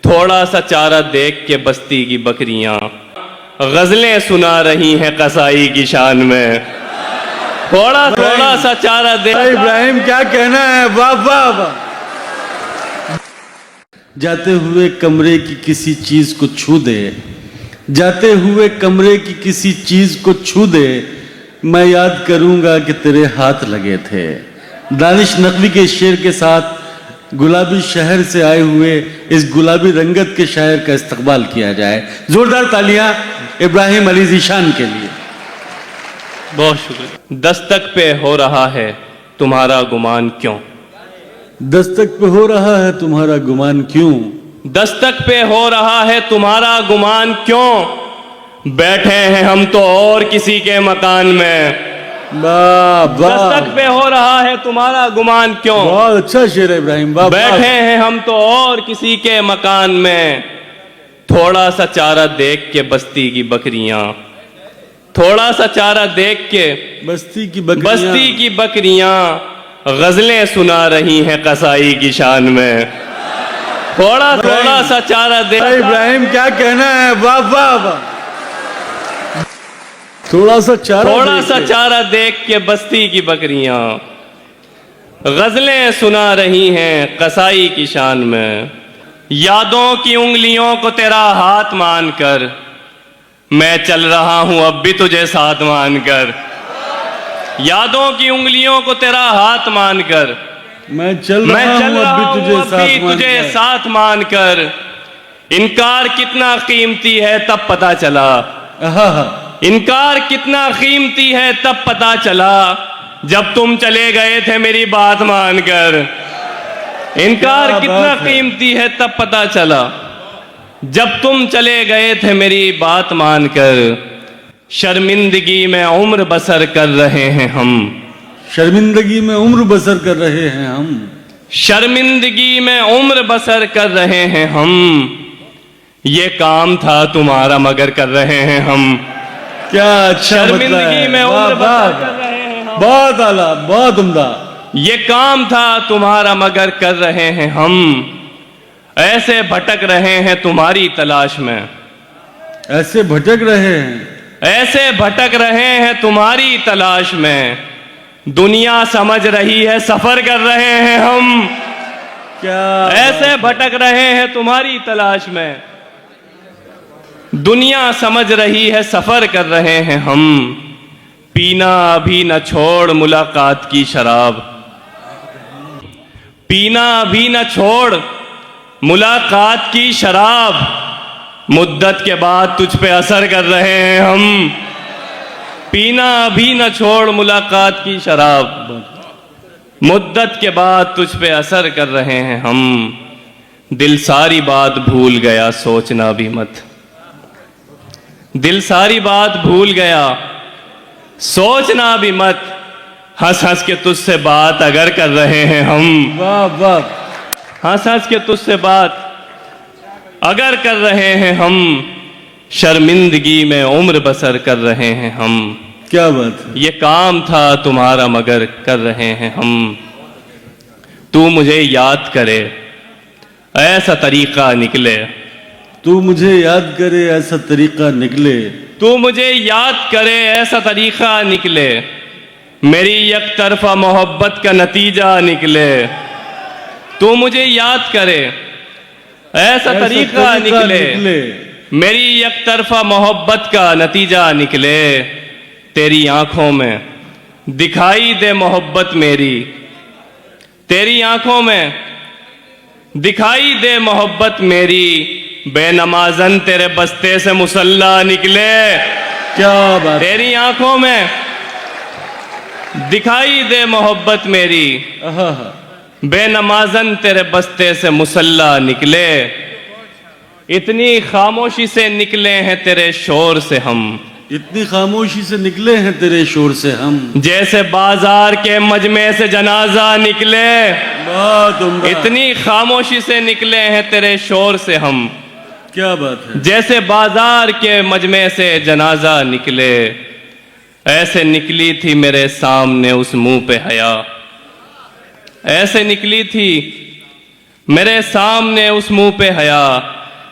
थोड़ा सा चारा देख के बस्ती की बकरियां गजलें सुना रही हैं कसाई की शान में। थोड़ा थोड़ा सा चारा दे। इब्राहिम क्या कहना है, वाह वाह वाह। जाते हुए कमरे की किसी चीज को छू दे, जाते हुए कमरे की किसी चीज को छू दे, मैं याद करूंगा कि तेरे हाथ लगे थे। दानिश नकवी के शेर के साथ गुलाबी शहर से आए हुए इस गुलाबी रंगत के शायर का इस्तकबाल किया जाए। जोरदार तालियां इब्राहिम अली ज़ीशान के लिए। बहुत शुक्रिया। दस्तक पे हो रहा है तुम्हारा गुमान क्यों, दस्तक पे हो रहा है तुम्हारा गुमान क्यों, दस्तक पे हो रहा है तुम्हारा गुमान क्यों, बैठे हैं हम तो और किसी के मकान में। वाह वाह, दस्तक पे हो रहा है तुम्हारा गुमान क्यों, बहुत अच्छा शेर है इब्राहिम। वाह, बैठे हैं हम तो और किसी के मकान में। थोड़ा सा चारा देख के बस्ती की बकरियां, थोड़ा सा चारा देख के बस्ती की बकरियां गजलें सुना रही हैं कसाई की शान में। थोड़ा थोड़ा सा चारा दे। इब्राहिम क्या कहना है, वाह वाह वाह। थोड़ा सा चारा देख के बस्ती की बकरियां गजलें सुना रही हैं कसाई की शान में। यादों की उंगलियों को तेरा हाथ मानकर मैं चल रहा हूं अब भी तुझे साथ मानकर। यादों की उंगलियों को तेरा हाथ मानकर मैं चल रहा हूं अब भी तुझे साथ मानकर। इनकार कितना कीमती है तब पता चला, इनकार कितना कीमती है तब पता चला जब तुम चले गए थे मेरी बात मानकर। इनकार कितना कीमती है तब पता चला जब तुम चले गए थे मेरी बात मानकर। शर्मिंदगी में उम्र बसर कर रहे हैं हम, शर्मिंदगी में उम्र बसर कर रहे हैं हम, शर्मिंदगी में उम्र बसर कर रहे हैं हम। ये काम था तुम्हारा मगर कर रहे हैं हम। क्या अच्छा, शर्मिंदगी में उम्र बसर कर रहे हैं हम। बहुत आला, बहुत उम्दा। ये काम था तुम्हारा मगर कर रहे हैं हम। ऐसे भटक रहे हैं तुम्हारी तलाश में, ऐसे भटक रहे हैं, ऐसे भटक रहे हैं तुम्हारी तलाश में। दुनिया समझ रही है सफर कर रहे हैं हम। क्या ऐसे भटक रहे हैं तुम्हारी तलाश में। दुनिया समझ रही है सफर कर रहे हैं हम। पीना अभी न छोड़ मुलाकात की शराब, पीना अभी न छोड़ मुलाकात की शराब। मुद्दत के बाद तुझ पे असर कर रहे हैं हम। पीना अभी न छोड़ मुलाकात की शराब, मुद्दत के बाद तुझ पे असर कर रहे हैं हम। दिल सारी बात भूल गया सोचना भी मत, दिल सारी बात भूल गया सोचना भी मत। हंस हंस के तुझसे बात अगर कर रहे हैं हम। वाह वाह, हंस हंस के तुझसे बात अगर कर रहे हैं हम। शर्मिंदगी में उम्र बसर कर रहे हैं हम। क्या बात है। ये काम था तुम्हारा मगर कर रहे हैं हम। तू मुझे याद करे ऐसा तरीका निकले, तू मुझे याद करे ऐसा तरीका निकले, तू मुझे याद करे ऐसा तरीका निकले। मेरी एक तरफा मोहब्बत का नतीजा निकले। तू मुझे याद करे ऐसा तरीका निकले। मेरी एक तरफा मोहब्बत का नतीजा निकले। तेरी आंखों में दिखाई दे मोहब्बत मेरी, तेरी आंखों में दिखाई दे मोहब्बत मेरी। बेनमाजन तेरे बस्ते से मुसल्ला निकले। क्या बात। तेरी आंखों में दिखाई दे मोहब्बत मेरी। बेनमाजन तेरे बस्ते से मुसल्ला निकले। इतनी खामोशी से निकले हैं तेरे शोर से हम, इतनी खामोशी से निकले हैं तेरे शोर से हम। जैसे बाजार के मजमे से जनाजा निकले। बहुत उम्दा। इतनी खामोशी से निकले हैं तेरे शोर से हम। क्या बात है। जैसे बाजार के मजमे से जनाजा निकले। ऐसे निकली थी मेरे सामने उस मुंह पे हया, ऐसे निकली थी मेरे सामने उस मुंह पे हया।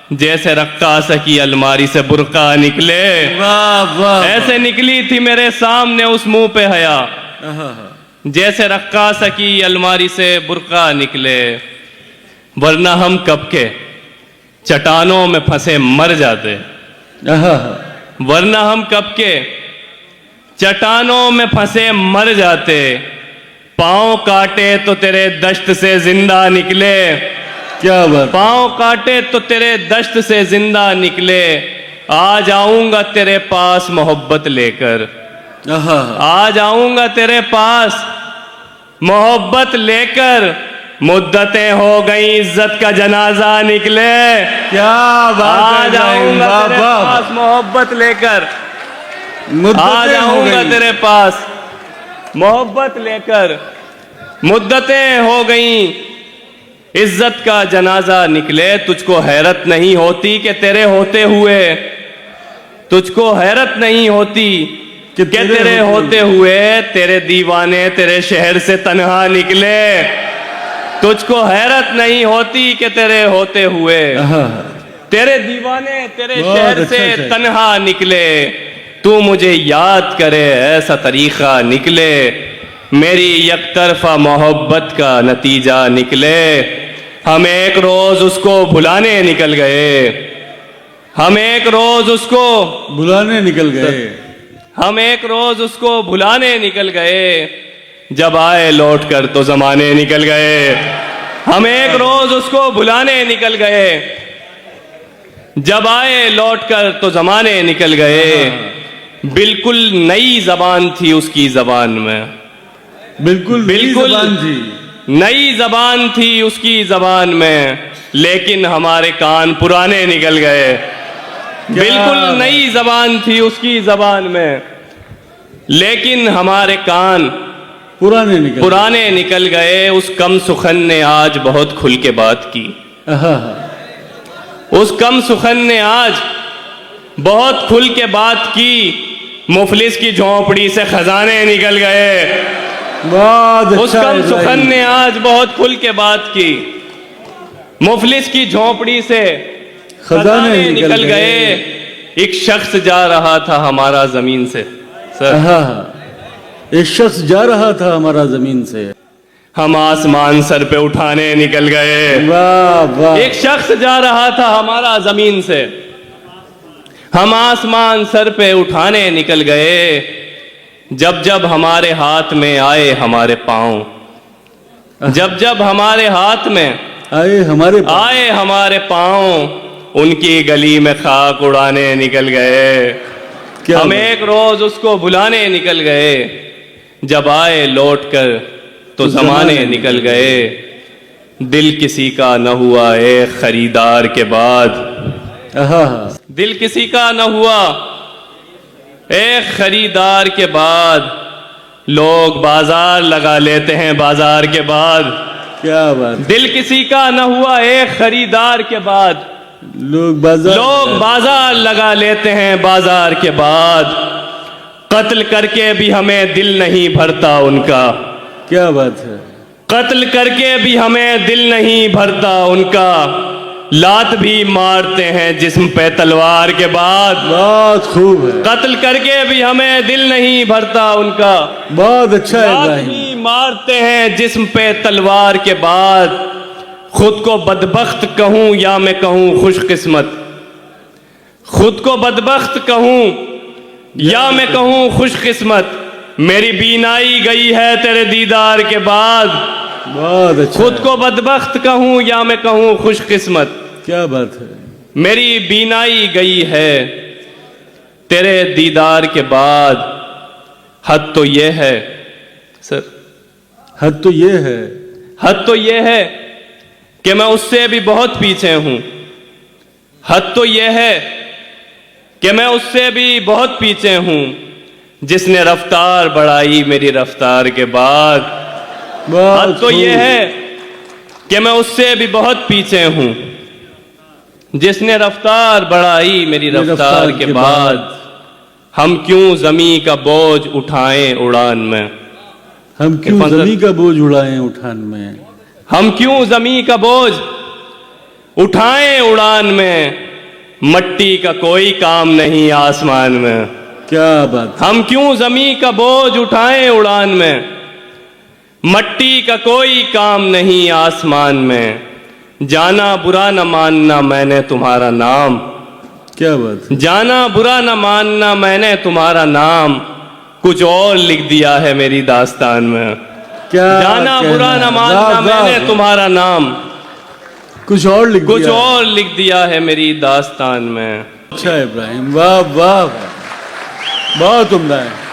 जैसे रक्कास की अलमारी से बुर्का निकले, वाह वाह ऐसे निकली थी मेरे सामने उस मुंह पे हया। आहा, जैसे रक्कास की अलमारी से बुर्का निकले, वरना हम कब के चट्टानों में फंसे मर जाते। आहा, वरना हम कब के चट्टानों में फंसे मर जाते। पांव काटे तो तेरे दश्त से जिंदा निकले, क्या बात। पांव काटे तो तेरे दश्त से जिंदा निकले। आ जाऊंगा तेरे पास मोहब्बत लेकर, आहा, आ जाऊंगा तेरे पास मोहब्बत लेकर। मुद्दतें हो गई इज्जत का जनाजा निकले, क्या बात आ है, जाऊंगा वाह, तेरे वाह। पास मोहब्बत लेकर, मुद्दतें आ हो जाऊंगा गई। तेरे पास मोहब्बत लेकर। मुद्दतें हो गई इज्जत का जनाजा निकले। तुझको हैरत नहीं होती कि तेरे होते हुए, तुझको हैरत नहीं होती कि तेरे होते हुए तेरे दीवाने तेरे शहर से तन्हा निकले। तुझको हैरत नहीं होती कि तेरे होते हुए आहा, तेरे दीवाने तेरे बहुत शहर अच्छा से है। तन्हा निकले। तू मुझे याद करे ऐसा तरीका निकले, मेरी यकतरफा मोहब्बत का नतीजा निकले। हम एक रोज उसको भुलाने निकल गए, हम एक रोज उसको, बुलाने निकल गए। हम एक रोज उसको भुलाने निकल गए। जब आए लौट कर तो जमाने निकल गए। हम एक रोज उसको भुलाने निकल गए, जब आए लौट कर तो जमाने निकल गए। बिल्कुल नई जबान थी उसकी जबान में, बिल्कुल बिल्कुल जुबान थी। नई जबान थी उसकी जबान में, लेकिन हमारे कान पुराने निकल गए। बिल्कुल नई जबान थी उसकी जबान में, लेकिन हमारे कान पुराने निकल गए। उस कम सुखन ने आज बहुत खुल के बात की, आहा, उस कम सुखन ने आज बहुत खुल के बात की। मुफलिस की झोंपड़ी से खजाने निकल गए। बहुत उस अच्छा कम है सुखन भाई। ने आज बहुत खुल के बात की। मुफलिस की झोंपड़ी से खजाने निकल गए। एक शख्स जा रहा था हमारा जमीन से, सर आहा, एक शख्स जा रहा था हमारा जमीन से। हम आसमान सर पे उठाने निकल गए। वाह वाह, एक शख्स जा रहा था हमारा जमीन से, हम आसमान सर पे उठाने निकल गए। जब जब हमारे हाथ में आए हमारे पांव, जब जब हमारे हाथ में आए हमारे पांव, उनकी गली में खाक उड़ाने निकल गए। क्या हम बात। एक रोज उसको बुलाने निकल गए, जब आए लौट कर तो जमाने निकल गए। दिल किसी का न हुआ एक खरीदार के बाद, आहा, दिल किसी का न हुआ एक खरीदार के बाद। लोग बाजार लगा लेते हैं बाजार के बाद, क्या बात। दिल किसी का न हुआ एक खरीदार के बाद। लोग बाजार लगा लेते हैं बाजार के बाद। कत्ल करके भी हमें दिल नहीं भरता उनका, क्या बात है। कत्ल करके भी हमें दिल नहीं भरता उनका। लात भी मारते हैं जिस्म पे तलवार के बाद। बहुत खूब है, कत्ल करके भी हमें दिल नहीं भरता उनका। बहुत अच्छा है लात भाई। भी मारते हैं जिस्म पे तलवार के बाद। खुद को बदबख्त कहूं या मैं कहूं खुशकिस्मत, खुद को बदबख्त कहूं या मैं कहूं खुशकिस्मत। मेरी बीनाई गई है तेरे दीदार के बाद। बहुत अच्छा खुद है। को बदबख्त कहूं या मैं कहूं खुशकिस्मत। क्या बात है। मेरी बीनाई गई है तेरे दीदार के बाद। हद तो ये है सर, हद तो ये है, हद तो ये है कि मैं उससे भी बहुत पीछे हूं। हद तो ये है कि मैं उससे भी बहुत पीछे हूं, जिसने रफ्तार बढ़ाई मेरी रफ्तार के बाद। बहुत हद तो ये खूब। है कि मैं उससे भी बहुत पीछे हूं, जिसने रफ्तार बढ़ाई मेरी रफ्तार के बाद। हम क्यों जमी का बोझ उठाएं उड़ान में, हम क्यों जमी का बोझ उड़ाएं उठान में। हम क्यों जमी का बोझ उठाएं उड़ान में, मट्टी का कोई काम नहीं आसमान में। क्या बात। हम क्यों जमी का बोझ उठाएं उड़ान में, मट्टी का कोई काम नहीं आसमान में। जाना बुरा न मानना मैंने तुम्हारा नाम, क्या बात। जाना बुरा न मानना मैंने तुम्हारा नाम, कुछ और लिख दिया है मेरी दास्तान में। क्या जाना बुरा न मानना मैंने तुम्हारा नाम, कुछ और लिख कुछ और लिख दिया है मेरी दास्तान में। अच्छा इब्राहिम, वाह वाह, बहुत उम्दा है।